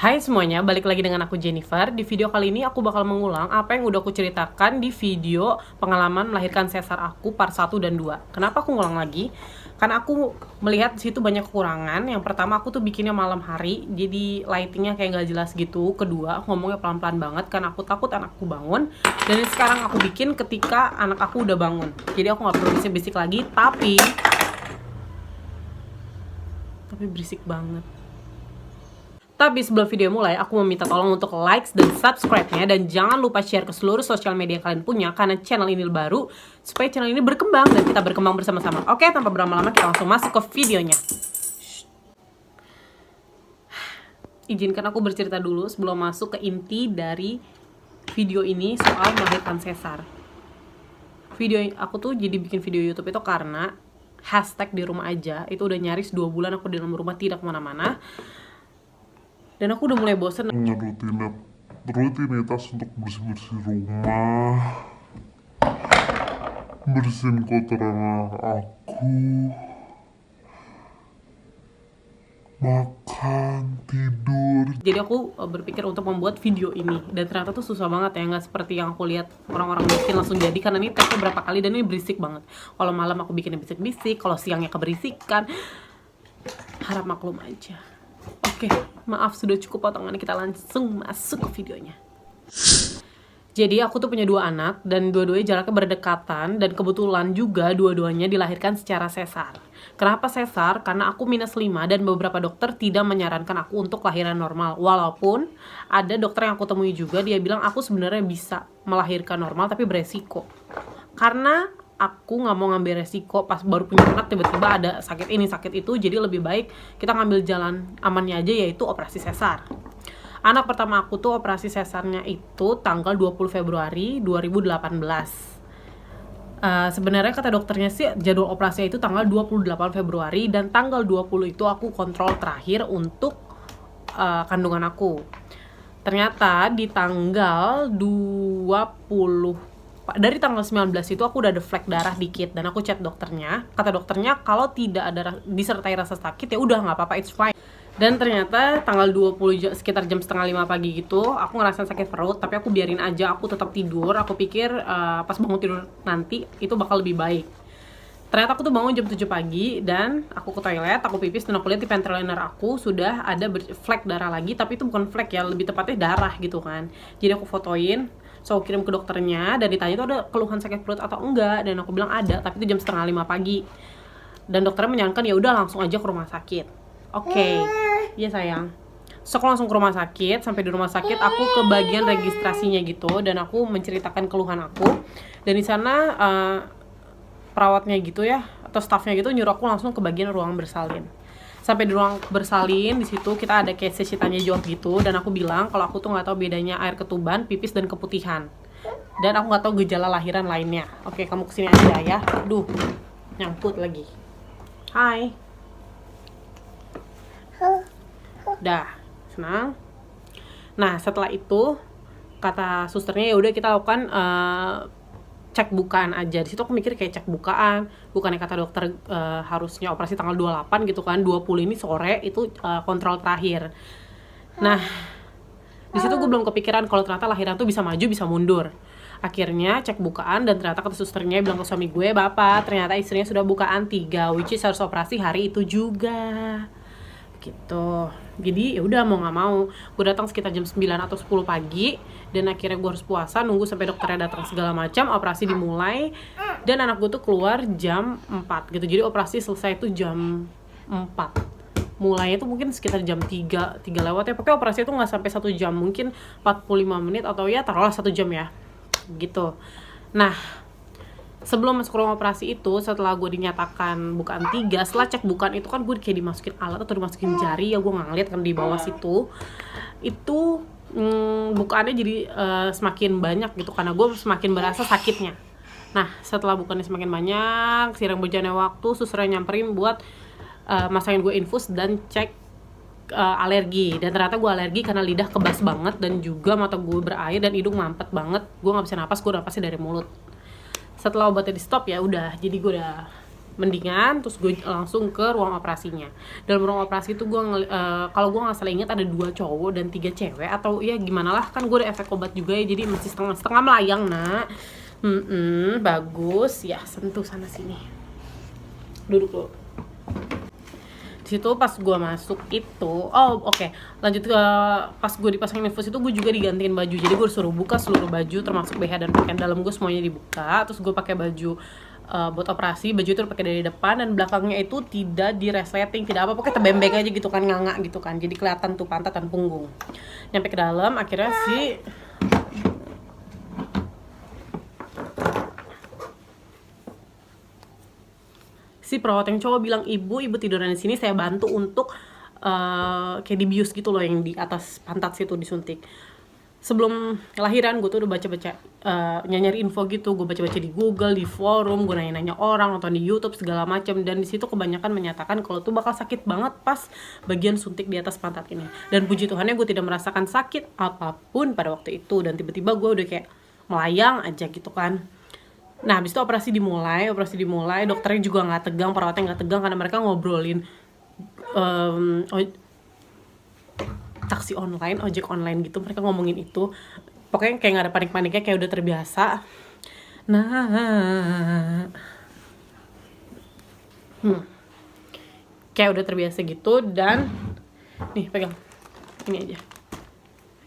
Hai semuanya, balik lagi dengan aku Jennifer. Di video kali ini aku bakal mengulang apa yang udah aku ceritakan di video pengalaman melahirkan sesar aku part 1 dan 2. Kenapa aku ngulang lagi? Karena aku melihat di situ banyak kekurangan. Yang pertama, aku tuh bikinnya malam hari, jadi lightingnya kayak gak jelas gitu. Kedua, aku ngomongnya pelan-pelan banget karena aku takut anakku bangun. Dan sekarang aku bikin ketika anak aku udah bangun. Jadi aku gak perlu bisik-bisik lagi, tapi berisik banget. Tapi sebelum video mulai, aku meminta tolong untuk likes dan subscribe-nya. Dan jangan lupa share ke seluruh sosial media yang kalian punya, karena channel ini baru, supaya channel ini berkembang dan kita berkembang bersama-sama. Oke, tanpa berlama-lama kita langsung masuk ke videonya. Izinkan aku bercerita dulu sebelum masuk ke inti dari video ini soal melahirkan sesar. Aku tuh jadi bikin video YouTube itu karena hashtag di rumah aja itu udah nyaris 2 bulan aku di dalam rumah tidak kemana-mana. Dan aku udah mulai bosen rutinitas untuk bersih-bersih rumah, bersihin kotoran aku, makan, tidur. Jadi aku berpikir untuk membuat video ini. Dan ternyata tuh susah banget ya, nggak seperti yang aku lihat orang-orang bikin langsung jadi. Karena ini take berapa kali dan ini berisik banget. Kalau malam aku bikinnya bisik-bisik, kalau siangnya keberisikan. Harap maklum aja. Oke, maaf sudah cukup potongan, kita langsung masuk ke videonya. Jadi aku tuh punya 2 anak dan dua-duanya jaraknya berdekatan dan kebetulan juga dua-duanya dilahirkan secara sesar. Kenapa sesar? Karena aku -5 dan beberapa dokter tidak menyarankan aku untuk lahiran normal. Walaupun ada dokter yang aku temui juga, dia bilang aku sebenarnya bisa melahirkan normal tapi beresiko. Karena aku nggak mau ngambil resiko pas baru punya anak tiba-tiba ada sakit ini sakit itu, jadi lebih baik kita ngambil jalan amannya aja, yaitu operasi sesar. Anak pertama aku tuh operasi sesarnya itu tanggal 20 Februari 2018. Sebenarnya kata dokternya sih jadwal operasinya itu tanggal 28 Februari dan tanggal 20 itu aku kontrol terakhir untuk kandungan aku. Ternyata di tanggal 20 dari tanggal 19 itu aku udah ada flek darah dikit dan aku chat dokternya. Kata dokternya kalau tidak ada disertai rasa sakit ya udah nggak apa-apa, it's fine. Dan ternyata tanggal 20 sekitar jam 4:30 pagi gitu aku ngerasain sakit perut, tapi aku biarin aja, aku tetap tidur. Aku pikir pas bangun tidur nanti itu bakal lebih baik. Ternyata aku tuh bangun jam 7 pagi dan aku ke toilet, aku pipis dan aku lihat di pantry liner aku sudah ada flek darah lagi, tapi itu bukan flek ya, lebih tepatnya darah gitu kan. Jadi aku fotoin, so kirim ke dokternya dan ditanya itu ada keluhan sakit perut atau enggak, dan aku bilang ada, tapi itu jam 4:30 pagi. Dan dokternya menyarankan ya udah langsung aja ke rumah sakit. Oke. Iya sayang. So aku langsung ke rumah sakit. Sampai di rumah sakit aku ke bagian registrasinya gitu dan aku menceritakan keluhan aku. Dan di sana perawatnya gitu ya atau staffnya gitu nyuruh aku langsung ke bagian ruang bersalin. Sampai di ruang bersalin, di situ kita ada kayak sesi tanya jawab gitu, dan aku bilang kalau aku tuh nggak tahu bedanya air ketuban, pipis dan keputihan, dan aku nggak tahu gejala lahiran lainnya. Oke, kamu kesini aja ya. Duh, nyangkut lagi. Hai. Dah, senang. Nah setelah itu kata susternya ya udah kita lakukan cek bukaan aja. Di situ aku mikir kayak cek bukaan, bukannya kata dokter harusnya operasi tanggal 28 gitu kan, 20 ini sore itu kontrol terakhir. Nah di situ gue belum kepikiran kalau ternyata lahiran tuh bisa maju bisa mundur. Akhirnya cek bukaan dan ternyata kata susternya bilang ke suami gue, bapak ternyata istrinya sudah bukaan 3, which is harus operasi hari itu juga gitu. Jadi ya udah mau nggak mau gue datang sekitar jam 9 atau 10 pagi dan akhirnya gue harus puasa nunggu sampai dokternya datang segala macam, operasi dimulai dan anak gue tuh keluar jam 4 gitu. Jadi operasi selesai tuh jam 4, mulainya tuh mungkin sekitar jam 3 lewat ya, pokoknya operasi itu nggak sampai 1 jam, mungkin 45 menit atau ya taruhlah 1 jam ya gitu. Nah sebelum masuk ruang operasi itu, setelah gue dinyatakan bukaan 3, setelah cek bukaan itu kan gue kayak dimasukin alat atau dimasukin jari ya, gue nggak ngeliat kan di bawah situ. Itu bukaannya jadi semakin banyak gitu karena gue semakin berasa sakitnya. Nah setelah bukaannya semakin banyak, seiring berjalannya waktu, susternya nyamperin buat masangin gue infus dan cek alergi. Dan ternyata gue alergi karena lidah kebas banget dan juga mata gue berair dan hidung mampet banget. Gue nggak bisa napas, gue napasnya dari mulut. Setelah obatnya di stop ya udah, jadi gue udah mendingan terus gue langsung ke ruang operasinya. Dalam ruang operasi itu gue kalau gue nggak salah ingat ada 2 cowok dan 3 cewek atau ya gimana lah, kan gue udah efek obat juga ya, jadi masih setengah melayang nak. Bagus ya, sentuh sana sini, duduk dulu. Di situ pas gue masuk itu, lanjut ke pas gue dipasangin infus itu gue juga digantiin baju, jadi gue disuruh buka seluruh baju termasuk BH dan pakaian dalam gue semuanya dibuka. Terus gue pakai baju buat operasi, baju itu pakai dari depan dan belakangnya itu tidak di resleting, tidak apa, pokoknya tebembek aja gitu kan, nganga gitu kan, jadi kelihatan tuh pantat dan punggung. Nyampe ke dalam akhirnya si perawat yang cowok bilang, ibu tiduran di sini, saya bantu untuk kayak dibius gitu loh, yang di atas pantat situ disuntik. Sebelum lahiran gue tuh udah baca-baca nyari info gitu, gue baca-baca di Google, di forum, gue nanya-nanya orang, nonton di YouTube segala macam, dan di situ kebanyakan menyatakan kalau tuh bakal sakit banget pas bagian suntik di atas pantat ini. Dan puji Tuhannya gue tidak merasakan sakit apapun pada waktu itu, dan tiba-tiba gue udah kayak melayang aja gitu kan. Nah, habis itu operasi dimulai, dokternya juga nggak tegang, perawatnya nggak tegang karena mereka ngobrolin taksi online, ojek online gitu, mereka ngomongin itu. Pokoknya kayak nggak ada panik-paniknya, kayak udah terbiasa. Kayak udah terbiasa gitu, dan nih pegang ini aja.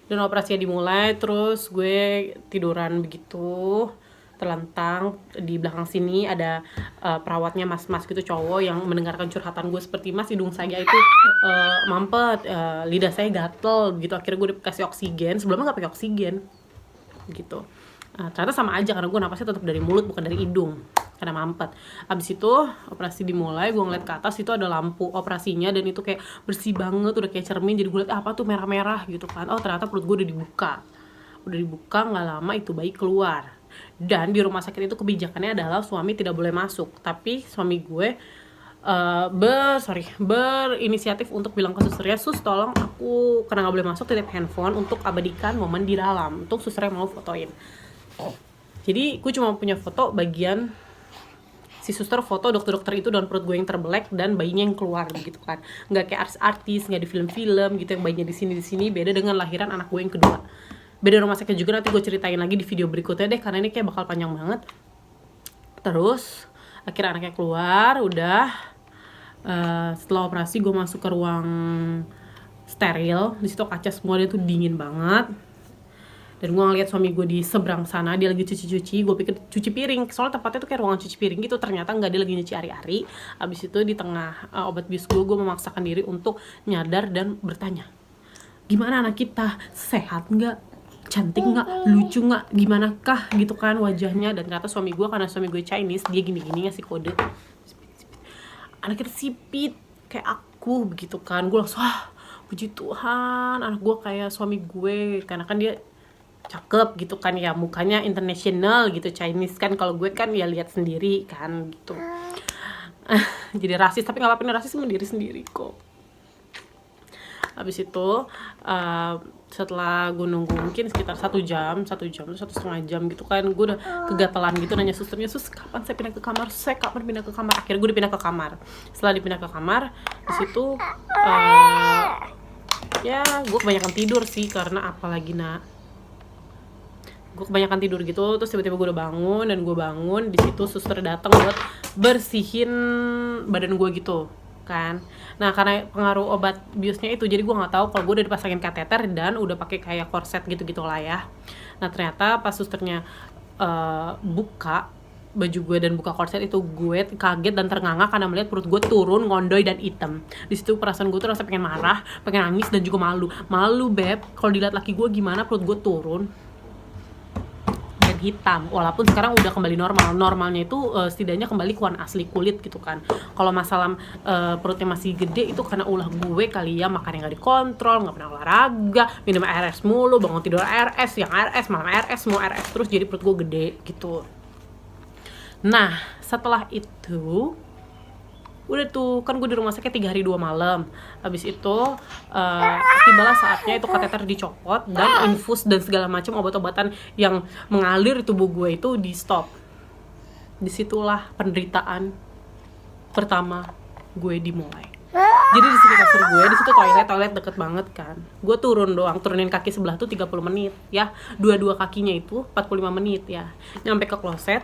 Dan operasinya dimulai, terus gue tiduran begitu terlentang. Di belakang sini ada perawatnya, mas-mas gitu cowok yang mendengarkan curhatan gue seperti, mas hidung saya itu mampet, lidah saya gatel begitu. Akhirnya gue dikasih oksigen, sebelumnya nggak pakai oksigen gitu. Ternyata sama aja karena gue napasnya tetap dari mulut bukan dari hidung karena mampet. Abis itu operasi dimulai, gue ngeliat ke atas, itu ada lampu operasinya dan itu kayak bersih banget, udah kayak cermin. Jadi gue liat apa tuh merah-merah gitu kan, oh ternyata perut gue udah dibuka. Nggak lama itu bayi keluar. Dan di rumah sakit itu kebijakannya adalah suami tidak boleh masuk, tapi suami gue berinisiatif untuk bilang ke susternya, sus tolong aku karena nggak boleh masuk titip handphone untuk abadikan momen di dalam, untuk susternya mau fotoin. Jadi gue cuma punya foto bagian si suster foto dokter-dokter itu dan perut gue yang terbelek dan bayinya yang keluar gitu kan. Nggak kayak artis-artis, nggak di film-film gitu yang bayinya di sini. Beda dengan lahiran anak gue yang kedua. Beda rumah sakit juga, nanti gue ceritain lagi di video berikutnya deh karena ini kayak bakal panjang banget. Terus akhirnya anaknya keluar, udah setelah operasi gue masuk ke ruang steril. Di situ kaca semua, dia tuh dingin banget. Dan gue ngeliat suami gue di seberang sana, dia lagi cuci-cuci. Gue pikir cuci piring, soalnya tempatnya tuh kayak ruangan cuci piring gitu. Ternyata nggak, dia lagi nyuci ari-ari. Abis itu di tengah obat bius gue memaksakan diri untuk nyadar dan bertanya, gimana anak kita, sehat nggak, cantik nggak, lucu nggak, gimana kah gitu kan wajahnya. Dan ternyata suami gue, karena suami gue Chinese, dia gini-gini ngasih kode, anak kita sipit kayak aku begitu kan. Gue langsung puji Tuhan anak gue kayak suami gue, karena kan dia cakep gitu kan ya, mukanya international gitu, Chinese kan. Kalau gue kan ya lihat sendiri kan gitu. Jadi rasis, tapi nggak apa-apa, rasis sama diri sendiri kok. Habis itu setelah gue nunggu mungkin sekitar 1 jam atau 1,5 jam gitu kan, gue udah kegatalan gitu, nanya susternya, sus kapan saya pindah ke kamar, akhirnya gue dipindah ke kamar. Setelah dipindah ke kamar, di situ ya gue kebanyakan tidur sih, karena apalagi gue kebanyakan tidur gitu. Terus tiba-tiba gue udah bangun, dan gue bangun di situ suster datang buat bersihin badan gue gitu kan. Nah karena pengaruh obat biusnya itu, jadi gue nggak tahu kalau gue udah dipasangin kateter dan udah pakai kayak korset gitu lah ya. Nah ternyata pas susternya buka baju gue dan buka korset itu, gue kaget dan ternganga karena melihat perut gue turun, ngondoy dan hitam. Di situ perasaan gue tuh rasa pengen marah, pengen nangis, dan juga malu beb. Kalau dilihat laki gue gimana perut gue turun dan hitam. Walaupun sekarang udah kembali normalnya itu setidaknya kembali ke warna asli kulit gitu kan. Kalau masalah perutnya masih gede itu karena ulah gue kali ya, makannya nggak dikontrol, nggak pernah olahraga, minum RS mulu, bangun tidur RS, yang RS, malam RS, semua RS terus, jadi perut gue gede gitu. Nah setelah itu udah tuh kan gue di rumah sakit 3 hari 2 malam. Habis itu tibalah saatnya itu kateter dicopot dan infus dan segala macam obat-obatan yang mengalir di tubuh gue itu di stop. Disitulah penderitaan pertama gue dimulai. Jadi di sini kasur gue, di situ toilet deket banget kan. Gue turunin kaki sebelah tuh 30 menit ya. Dua kakinya itu 45 menit ya. Nyampe ke kloset,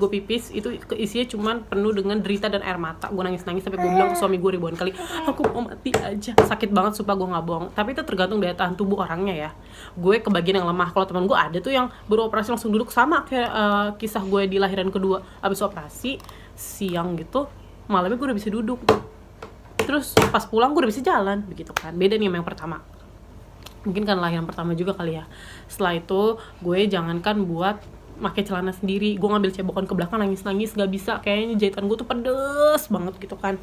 gue pipis, itu isinya cuman penuh dengan derita dan air mata. Gue nangis sampai gue bilang ke suami gue ribuan kali, aku mau mati aja. Sakit banget, sumpah, gue nggak bohong. Tapi itu tergantung daya tahan tubuh orangnya ya. Gue ke bagian yang lemah. Kalau teman gue ada tuh yang baru operasi langsung duduk, sama kayak kisah gue di lahiran kedua. Abis operasi siang gitu, malamnya gue udah bisa duduk. Terus pas pulang gue udah bisa jalan begitu kan. Beda nih sama yang pertama. Mungkin kan lahiran pertama juga kali ya. Setelah itu gue jangankan buat pakai celana sendiri, gue ngambil cebokan ke belakang, nangis gak bisa, kayaknya jahitan gue tuh pedes banget gitu kan.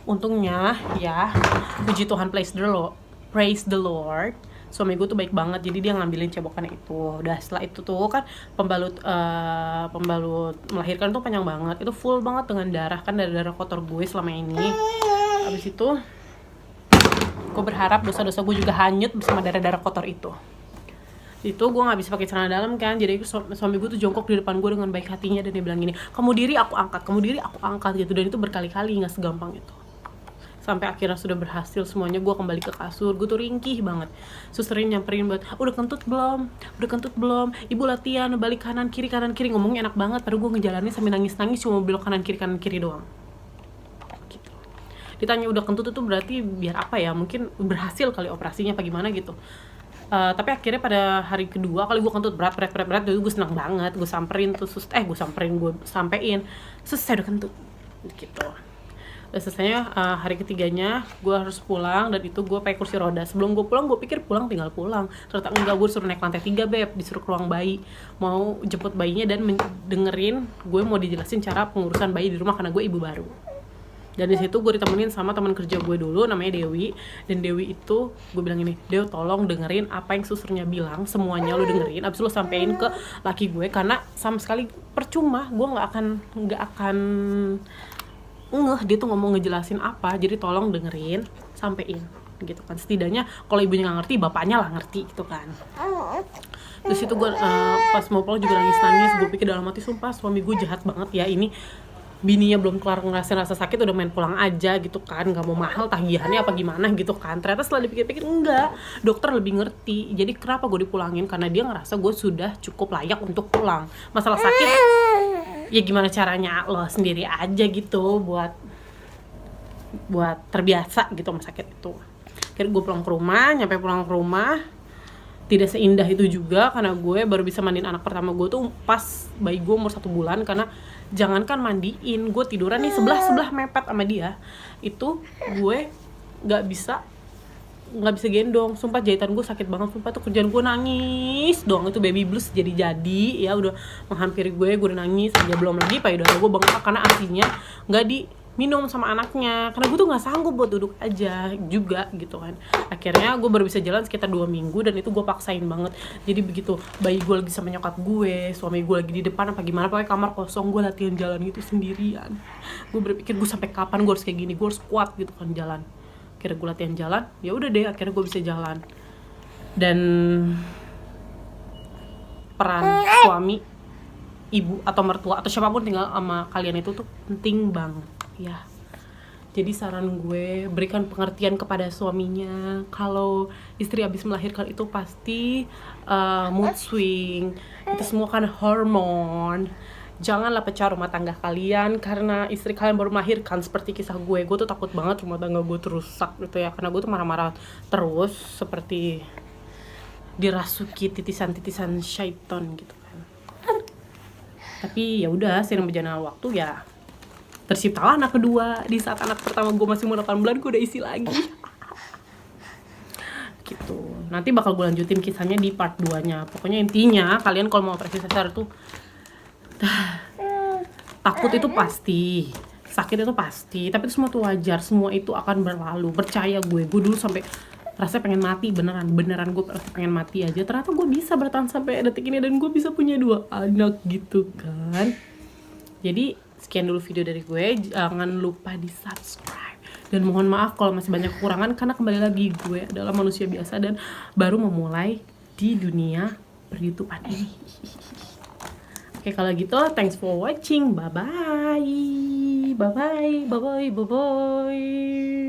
Untungnya ya, puji Tuhan, praise the Lord, suami gue tuh baik banget, jadi dia ngambilin cebokannya itu. Udah setelah itu tuh kan pembalut melahirkan tuh panjang banget, itu full banget dengan darah kan, dari darah kotor gue selama ini. Habis itu gue berharap dosa-dosa gue juga hanyut bersama darah-darah kotor itu gue nggak bisa pakai celana dalam kan, jadi suami gue tuh jongkok di depan gue dengan baik hatinya, dan dia bilang gini, kamu diri aku angkat gitu. Dan itu berkali-kali, nggak segampang itu. Sampai akhirnya sudah berhasil semuanya, gue kembali ke kasur. Gue tuh ringkih banget. Susterin nyamperin buat, udah kentut belum, ibu latihan balik kanan kiri, ngomongnya enak banget, padahal gue ngejalanin sambil nangis cuma belok kanan kiri doang gitu. Ditanya udah kentut itu berarti biar apa ya, mungkin berhasil kali operasinya apa gimana gitu. Tapi akhirnya pada hari kedua kali gue kentut berat, jadi gue senang banget. Gue sampein, selesai udah kentut gitu. Udah selesainya hari ketiganya gue harus pulang, dan itu gue pakai kursi roda. Sebelum gue pulang, gue pikir tinggal pulang. Ternyata enggak, gue disuruh naik lantai 3 beb, disuruh ke ruang bayi, mau jemput bayinya dan dengerin gue mau dijelasin cara pengurusan bayi di rumah karena gue ibu baru. Dan di situ gue ditemenin sama teman kerja gue dulu, namanya Dewi. Dan Dewi itu gue bilang gini, Dew tolong dengerin apa yang susternya bilang, semuanya lo dengerin, abis lo sampein ke laki gue, karena sama sekali percuma, gue nggak akan dia tuh ngomong ngejelasin apa. Jadi tolong dengerin, sampein gitu kan. Setidaknya kalau ibunya nggak ngerti, bapaknya lah ngerti gitu kan. Terus itu gue pas mau pulang juga nangis. Gue pikir dalam hati, sumpah suami gue jahat banget ya, ini bininya belum kelar ngerasain rasa sakit udah main pulang aja gitu kan, nggak mau mahal tagihannya apa gimana gitu kan. Ternyata setelah dipikir-pikir enggak, dokter lebih ngerti. Jadi kenapa gue dipulangin, karena dia ngerasa gue sudah cukup layak untuk pulang. Masalah sakit ya gimana caranya lo sendiri aja gitu, buat terbiasa gitu sama sakit itu. Akhirnya gue pulang ke rumah. Nyampe pulang ke rumah tidak seindah itu juga, karena gue baru bisa mandiin anak pertama gue tuh pas bayi gue umur 1 bulan. Karena jangankan mandiin, gue tiduran nih sebelah mepet sama dia, itu gue nggak bisa gendong. Sumpah jahitan gue sakit banget, sumpah tuh kerjaan gue nangis doang. Itu baby blues jadi ya udah menghampiri gue udah nangis aja. Belum lagi payudara gue bengkak karena asinya nggak diminum sama anaknya, karena gue tuh nggak sanggup buat duduk aja juga gitu kan. Akhirnya gue baru bisa jalan sekitar 2 minggu, dan itu gue paksain banget. Jadi begitu bayi gue lagi sama nyokap gue, suami gue lagi di depan apa gimana, pakai kamar kosong, gue latihan jalan gitu sendirian. Gue berpikir gue sampai kapan gue harus kayak gini, gue harus kuat gitu kan jalan. Akhirnya gue latihan jalan, ya udah deh, akhirnya gue bisa jalan. Dan peran suami, ibu atau mertua atau siapapun tinggal sama kalian itu tuh penting banget ya. Jadi saran gue, berikan pengertian kepada suaminya. Kalau istri habis melahirkan itu pasti mood swing, itu semua kan hormon. Janganlah pecah rumah tangga kalian karena istri kalian baru melahirkan. Seperti kisah gue tuh takut banget rumah tangga gue tuh rusak gitu ya, karena gue tuh marah-marah terus, seperti dirasuki titisan-titisan syaiton gitu kan. Tapi ya udah, seiring berjalannya waktu ya terciptalah anak kedua. Di saat anak pertama gue masih mau 8 bulan, gue udah isi lagi gitu. Nanti bakal gue lanjutin kisahnya di part 2-nya. Pokoknya intinya kalian kalau mau operasi sesar tuh takut itu pasti, sakit itu pasti, tapi itu semua tuh wajar, semua itu akan berlalu. Percaya gue dulu sampai rasanya pengen mati, beneran gue pengen mati aja. Ternyata gue bisa bertahan sampai detik ini, dan gue bisa punya 2 anak gitu kan. Jadi sekian dulu video dari gue, jangan lupa di subscribe. Dan mohon maaf kalau masih banyak kekurangan, karena kembali lagi gue adalah manusia biasa dan baru memulai di dunia per-YouTubean ini. Oke, kalau gitu thanks for watching, bye bye. bye bye bye bye bye bye.